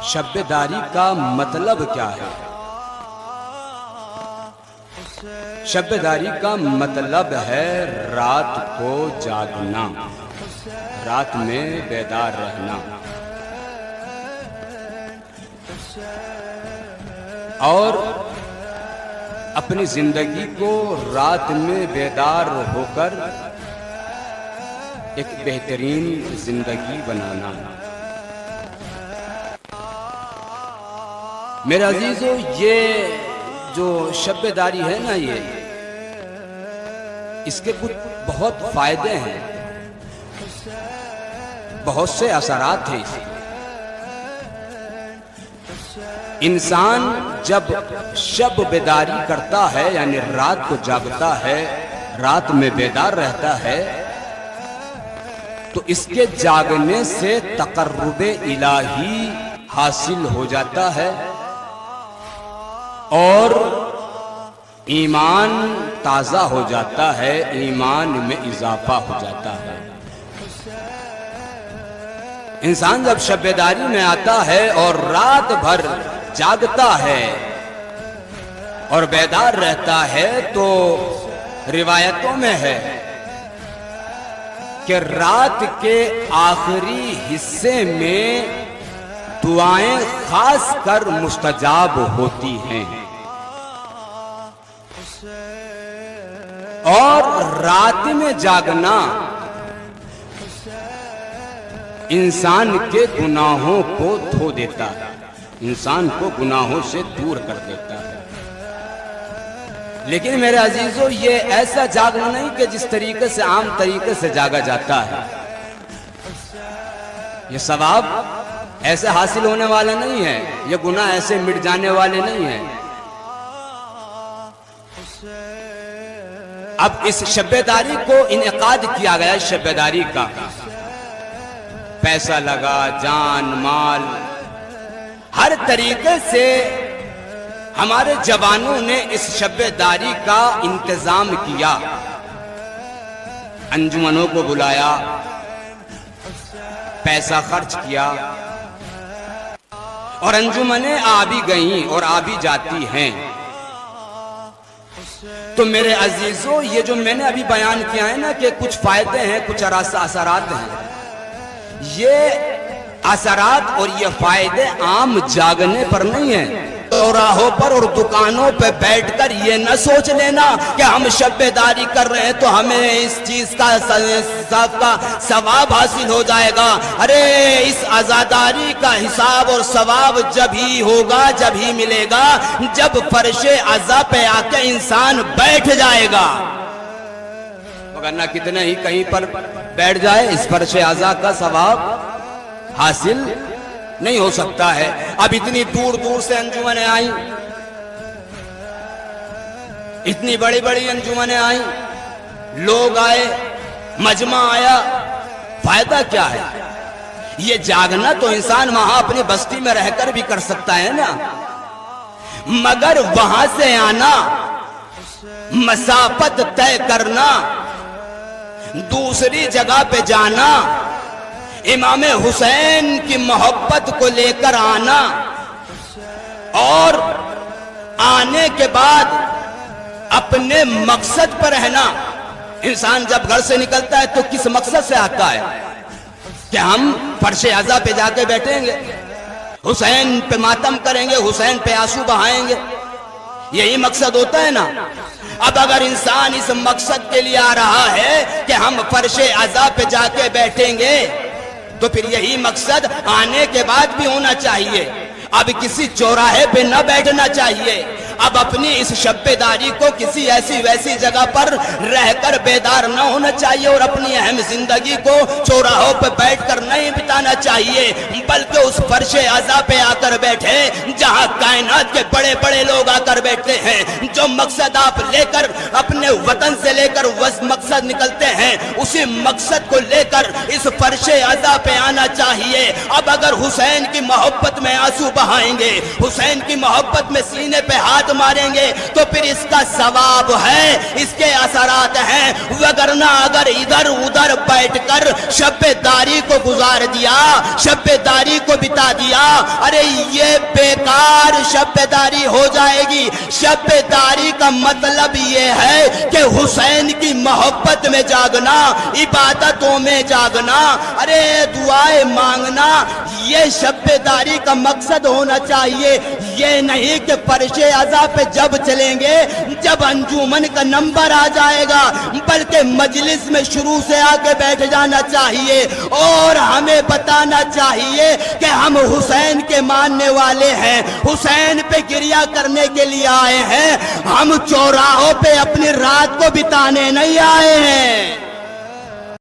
شب داری کا مطلب کیا ہے؟ شب داری کا مطلب ہے رات کو جاگنا، رات میں بیدار رہنا، اور اپنی زندگی کو رات میں بیدار ہو کر ایک بہترین زندگی بنانا۔ میرے عزیزو، یہ جو شب داری ہے نا، اس کے کچھ بہت فائدے ہیں، بہت سے اثرات ہیں۔ اس کے انسان جب شب بیداری کرتا ہے، یعنی رات کو جاگتا ہے، رات میں بیدار رہتا ہے، تو اس کے جاگنے سے تقرب الہی حاصل ہو جاتا ہے اور ایمان تازہ ہو جاتا ہے، ایمان میں اضافہ ہو جاتا ہے۔ انسان جب شب بیداری میں آتا ہے اور رات بھر جاگتا ہے اور بیدار رہتا ہے، تو روایتوں میں ہے کہ رات کے آخری حصے میں دعائیں خاص کر مستجاب ہوتی ہیں، اور رات میں جاگنا انسان کے گناہوں کو دھو دیتا ہے، انسان کو گناہوں سے دور کر دیتا ہے۔ لیکن میرے عزیزو، یہ ایسا جاگنا نہیں کہ جس طریقے سے عام طریقے سے جاگا جاتا ہے۔ یہ ثواب ایسے حاصل ہونے والا نہیں ہے، یہ گناہ ایسے مٹ جانے والے نہیں ہیں۔ اب اس شب داری کو انعقاد کیا گیا، شب داری کا پیسہ لگا، جان مال، ہر طریقے سے ہمارے جوانوں نے اس شب داری کا انتظام کیا، انجمنوں کو بلایا، پیسہ خرچ کیا، اور انجمنیں آ بھی گئیں اور آ بھی جاتی ہیں۔ تو میرے عزیزو، یہ جو میں نے ابھی بیان کیا ہے نا کہ کچھ فائدے ہیں، کچھ اثرات ہیں، یہ اثرات اور یہ فائدے عام جاگنے پر نہیں ہیں۔ چوراہوں پر اور دکانوں پہ بیٹھ کر یہ نہ سوچ لینا کہ ہم شب داری کر رہے ہیں تو ہمیں اس چیز کا ثواب حاصل ہو جائے گا۔ ارے اس عزاداری کا حساب اور ثواب جب ہی ہوگا، جب ہی ملے گا، جب فرش عزا پہ آ کے انسان بیٹھ جائے گا، ورنہ کتنے ہی کہیں پر بیٹھ جائے، اس فرش عزا کا ثواب حاصل نہیں ہو سکتا ہے۔ اب اتنی دور دور سے انجمنیں آئیں، اتنی بڑی بڑی انجمنیں آئیں، لوگ آئے، مجمع آیا، فائدہ کیا ہے؟ یہ جاگنا تو انسان وہاں اپنی بستی میں رہ کر بھی کر سکتا ہے نا، مگر وہاں سے آنا، مسافت طے کرنا، دوسری جگہ پہ جانا، امام حسین کی محبت کو لے کر آنا، اور آنے کے بعد اپنے مقصد پر رہنا۔ انسان جب گھر سے نکلتا ہے تو کس مقصد سے آتا ہے؟ کہ ہم فرش عزا پہ جا کے بیٹھیں گے، حسین پہ ماتم کریں گے، حسین پہ آنسو بہائیں گے، یہی مقصد ہوتا ہے نا۔ اب اگر انسان اس مقصد کے لیے آ رہا ہے کہ ہم فرش عزا پہ جا کے بیٹھیں گے، تو پھر یہی مقصد آنے کے بعد بھی ہونا چاہیے۔ اب کسی چوراہے پہ نہ بیٹھنا چاہیے، اب اپنی اس شب داری کو کسی ایسی ویسی جگہ پر رہ کر بیدار نہ ہونا چاہیے، اور اپنی اہم زندگی کو چوراہوں پہ بیٹھ کر نہیں بتانا چاہیے، بلکہ اس فرش عزا پہ آ کر بیٹھے جہاں کائنات کے بڑے بڑے لوگ آ کر بیٹھتے ہیں۔ جو مقصد آپ لے کر اپنے وطن سے لے کر مقصد نکلتے ہیں، اسی مقصد کو لے کر اس فرش عزا پہ آنا چاہیے۔ اب اگر حسین کی محبت میں آنسو بہائیں گے، حسین کی محبت میں سینے پہ ہاتھ ماریں گے تو پھر اس کا ثواب ہے، اس کے اثرات ہیں، وگرنہ اگر ادھر ادھر بیٹھ کر شب داری کو گزار دیا، شب داری کو بتا دیا، ارے یہ بیکار شب داری ہو جائے گی۔ شب داری کا مطلب یہ ہے کہ حسین کی محبت میں جاگنا، عبادتوں میں جاگنا، ارے دعائیں مانگنا، یہ شب داری کا مقصد ہونا چاہیے۔ یہ نہیں کہ فرش عزا پہ جب چلیں گے، جب انجمن کا نمبر آ جائے گا، بلکہ مجلس میں شروع سے آگے بیٹھ جانا چاہیے اور ہمیں بتانا چاہیے کہ ہم حسین کے ماننے والے ہیں، حسین پہ گریہ کرنے کے لیے آئے ہیں، ہم چوراہوں پہ اپنی رات کو بتانے نہیں آئے ہیں۔